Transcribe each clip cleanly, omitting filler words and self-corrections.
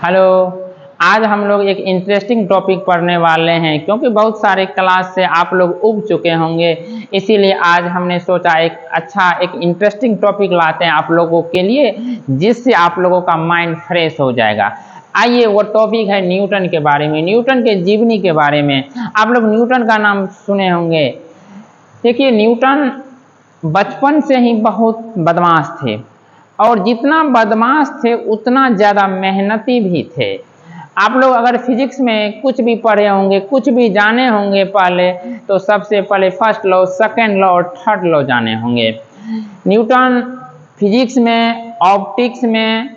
Hello. आज हम लोग एक इंटरेस्टिंग टॉपिक पढ़ने वाले हैं क्योंकि बहुत सारे क्लास से आप लोग उब चुके होंगे, इसीलिए आज हमने सोचा एक इंटरेस्टिंग टॉपिक लाते हैं आप लोगों के लिए, जिससे आप लोगों का माइंड फ्रेश हो जाएगा। आइए, वो टॉपिक है न्यूटन के बारे में, न्यूटन के जीवनी के बारे में। आप लोग न्यूटन का नाम सुने होंगे। देखिए, न्यूटन बचपन से ही बहुत बदमाश थे और जितना बदमाश थे उतना ज़्यादा मेहनती भी थे। आप लोग अगर फिजिक्स में कुछ भी पढ़े होंगे, कुछ भी जाने होंगे पहले, तो सबसे पहले फर्स्ट लॉ, सेकेंड लॉ और थर्ड लॉ जाने होंगे। न्यूटन फिजिक्स में, ऑप्टिक्स में,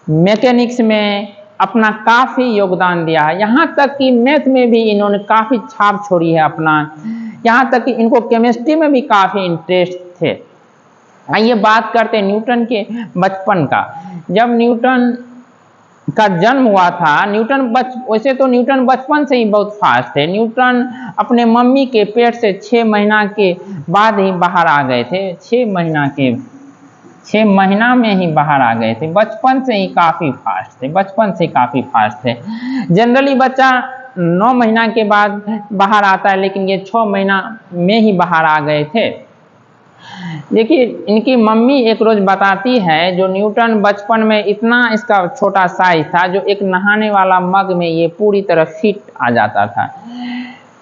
मैकेनिक्स में अपना काफ़ी योगदान दिया है। यहाँ तक कि मैथ में भी इन्होंने काफ़ी छाप छोड़ी है अपना। यहाँ तक कि इनको केमिस्ट्री में भी काफ़ी इंटरेस्ट थे। आइए बात करते हैं न्यूटन के बचपन का। जब न्यूटन का जन्म हुआ था, वैसे तो न्यूटन बचपन से ही बहुत फास्ट थे। न्यूटन अपने मम्मी के पेट से 6 महीना के बाद ही बाहर आ गए थे। 6 महीना में ही बाहर आ गए थे। बचपन से ही काफ़ी फास्ट थे। जनरली बच्चा 9 महीना के बाद बाहर आता है, लेकिन ये 6 महीना में ही बाहर आ गए थे। देखिए, इनकी मम्मी एक रोज बताती है, जो न्यूटन बचपन में इतना इसका छोटा साइज था, जो एक नहाने वाला मग में ये पूरी तरह फिट आ जाता था।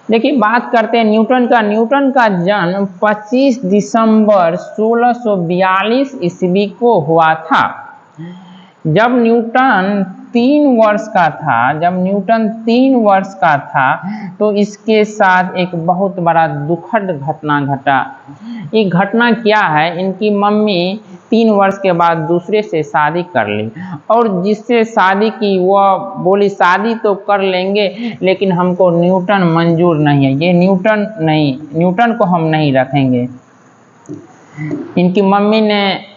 देखिए, बात करते हैं न्यूटन का जन्म 25 दिसंबर 1642 ईस्वी को हुआ था। जब न्यूटन 3 वर्ष का था तो इसके साथ एक बहुत बड़ा दुखद घटना घटा। ये घटना क्या है? इनकी मम्मी 3 वर्ष के बाद दूसरे से शादी कर ली, और जिससे शादी की वह बोली शादी तो कर लेंगे, लेकिन हमको न्यूटन मंजूर नहीं है, ये न्यूटन को हम नहीं रखेंगे। इनकी मम्मी ने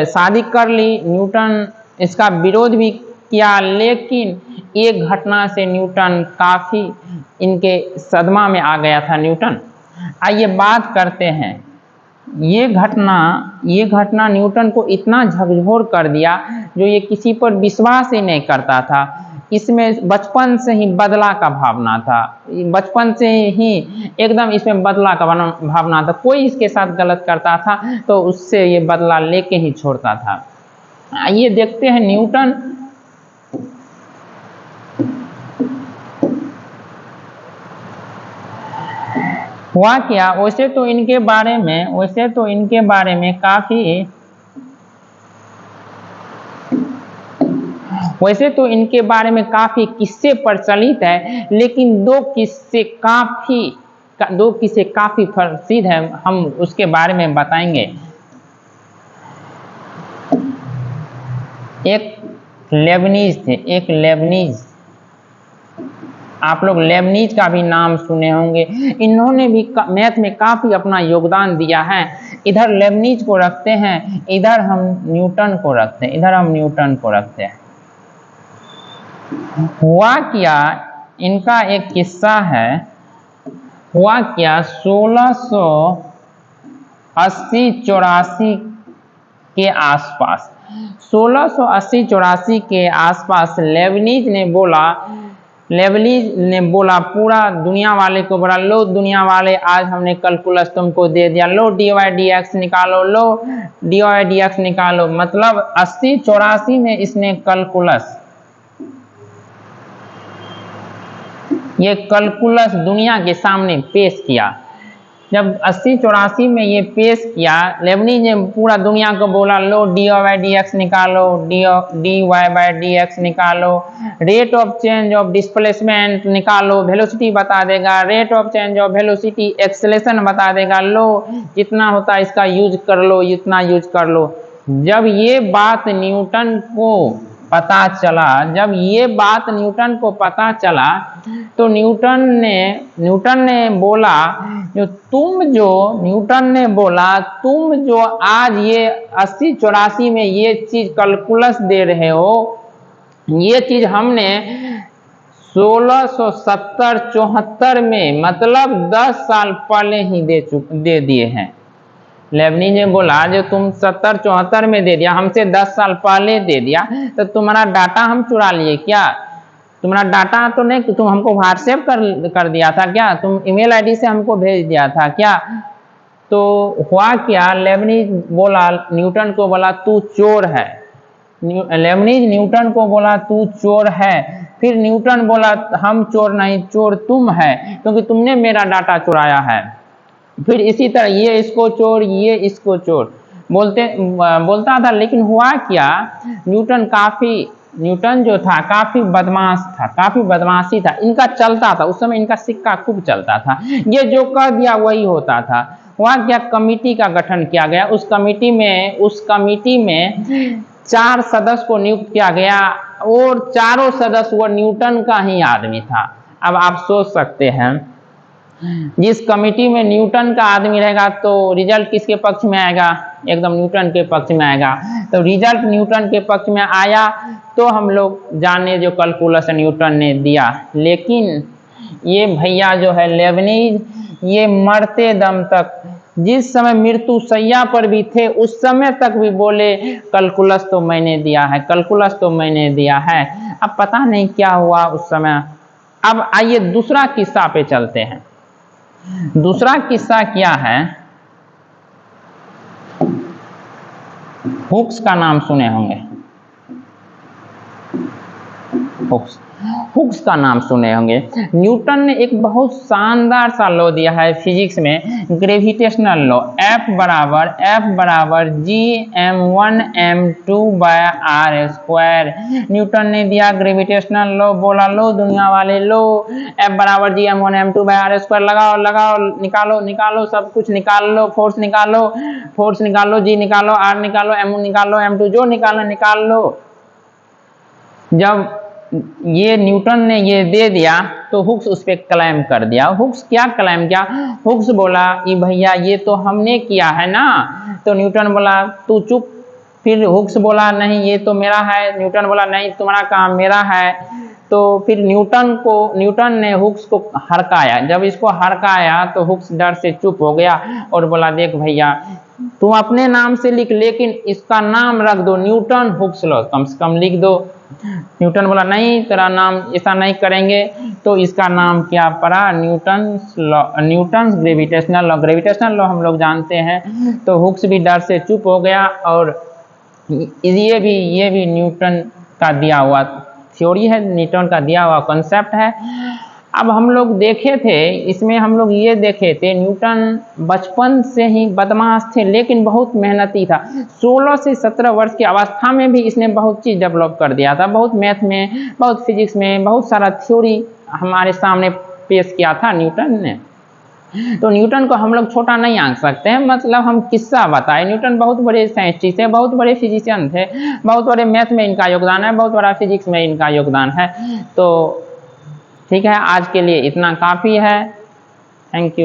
शादी कर ली। न्यूटन इसका विरोध भी किया, लेकिन एक घटना से न्यूटन काफ़ी इनके सदमा में आ गया था न्यूटन। आइए बात करते हैं, ये घटना न्यूटन को इतना झकझोर कर दिया, जो ये किसी पर विश्वास ही नहीं करता था। इसमें बचपन से ही बदला का भावना था, बचपन से ही एकदम इसमें बदला का भावना था। कोई इसके साथ गलत करता था तो उससे ये बदला लेके ही छोड़ता था। आइए देखते हैं न्यूटन हुआ क्या। वैसे तो इनके बारे में काफी किस्से प्रचलित है, लेकिन दो किस्से काफी प्रसिद्ध है, हम उसके बारे में बताएंगे। एक लेबनीज, आप लोग लेबनीज का भी नाम सुने होंगे। इन्होंने भी मैथ में काफी अपना योगदान दिया है। इधर लेबनीज को रखते हैं, इधर हम न्यूटन को रखते हैं। हुआ क्या, इनका एक किस्सा है। हुआ क्या, 1680-84 के आसपास, 1680-84 के आसपास लेबनीज ने बोला पूरा दुनिया वाले को बोला, लो दुनिया वाले, आज हमने कैलकुलस तुमको दे दिया, लो dy dx निकालो। मतलब 80-84 में इसने कैलकुलस दुनिया के सामने पेश किया। जब 80-84 में ये पेश किया, लेबनीज ने पूरा दुनिया को बोला, लो dy dx निकालो, rate of change of displacement निकालो, वेलोसिटी बता देगा, rate of change of velocity acceleration बता देगा, लो जितना होता है इसका यूज कर लो, इतना यूज कर लो। जब ये बात न्यूटन को पता चला तो न्यूटन ने बोला, तुम जो आज ये 80-84 में ये चीज कैलकुलस दे रहे हो, ये चीज हमने 1670-74 में, मतलब 10 साल पहले ही दे दिए हैं। लेबनीज ने बोला जो तुम 70-74 में दे दिया, हमसे 10 साल पहले दे दिया, तो तुम्हारा डाटा हम चुरा लिए क्या? तुम्हारा डाटा तो नहीं, तुम हमको व्हाट्सएप कर दिया था क्या? तुम ईमेल आईडी से हमको भेज दिया था क्या? तो हुआ क्या, लेबनीज बोला न्यूटन को, बोला तू चोर है। लेबनीज न्यूटन को बोला तू चोर है। फिर न्यूटन बोला हम चोर नहीं, चोर तुम है, क्योंकि तुमने मेरा डाटा चुराया है। फिर इसी तरह ये इसको चोर, ये इसको चोर बोलता था। लेकिन हुआ क्या, न्यूटन जो था काफी बदमाश था, काफी बदमाशी था, इनका चलता था, उस समय इनका सिक्का खूब चलता था, ये जो कह दिया वही होता था। हुआ क्या, कमिटी का गठन किया गया। उस कमिटी में 4 सदस्य को नियुक्त किया गया और चारों सदस्य वो न्यूटन का ही आदमी था। अब आप सोच सकते हैं, जिस कमिटी में न्यूटन का आदमी रहेगा तो रिजल्ट किसके पक्ष में आएगा? एकदम न्यूटन के पक्ष में आएगा। तो रिजल्ट न्यूटन के पक्ष में आया तो हम लोग जाने जो कैलकुलस न्यूटन ने दिया। लेकिन ये भैया जो है लेबनीज, ये मरते दम तक, जिस समय मृत्यु शैया पर भी थे उस समय तक भी बोले कैलकुलस तो मैंने दिया है, कैलकुलस तो मैंने दिया है। अब पता नहीं क्या हुआ उस समय। अब आइए दूसरा किस्सा पे चलते हैं। दूसरा किस्सा क्या है, हुक्स का नाम सुने होंगे। हुक्स का नाम सुने होंगे। न्यूटन ने एक बहुत शानदार सा लॉ दिया है फिजिक्स में, ग्रेविटेशनल लॉ। F बराबर Gm1m2/r²। न्यूटन ने दिया ग्रेविटेशनल लॉ, बोला लो दुनिया वाले लो, F बराबर Gm1m2/r²। लगाओ, निकालो, सब कुछ निकाल लो, फोर्स निकालो, G निकालो, R निकालो, M निकालो, M2 जो निकाल लो। जब ये न्यूटन ने ये दे दिया तो हुक्स उस पर क्लेम कर दिया। हुक्स क्या क्लेम किया? हुक्स बोला ये भैया ये तो हमने किया है ना। तो न्यूटन बोला तू चुप। फिर हुक्स बोला नहीं ये तो मेरा है। न्यूटन बोला नहीं तुम्हारा काम मेरा है। तो फिर न्यूटन ने हुक्स को हड़काया। जब इसको हड़काया तो हुक्स डर से चुप हो गया और बोला देख भैया तुम अपने नाम से लिख, लेकिन इसका नाम रख दो न्यूटन हुक्स लॉ, कम से कम लिख दो। न्यूटन बोला नहीं तेरा नाम ऐसा नहीं करेंगे। तो इसका नाम क्या पड़ा? Newton gravitational law. Gravitational law हम लोग जानते हैं। तो हुक्स भी डर से चुप हो गया। और ये भी न्यूटन का दिया हुआ थ्योरी है, न्यूटन का दिया हुआ कॉन्सेप्ट है। अब हम लोग देखे थे, इसमें हम लोग ये देखे थे न्यूटन बचपन से ही बदमाश थे लेकिन बहुत मेहनती था। 16 से 17 वर्ष की अवस्था में भी इसने बहुत चीज़ डेवलप कर दिया था। बहुत मैथ में, बहुत फिजिक्स में, बहुत सारा थ्योरी हमारे सामने पेश किया था न्यूटन ने। तो न्यूटन को हम लोग छोटा नहीं आंक सकते हैं। मतलब हम किस्सा बताए, न्यूटन बहुत बड़े साइंटिस्ट थे, बहुत बड़े फिजिशियन थे, बहुत बड़े मैथ में इनका योगदान है, बहुत बड़ा फिजिक्स में इनका योगदान है। तो ठीक है, आज के लिए इतना काफ़ी है। Thank you.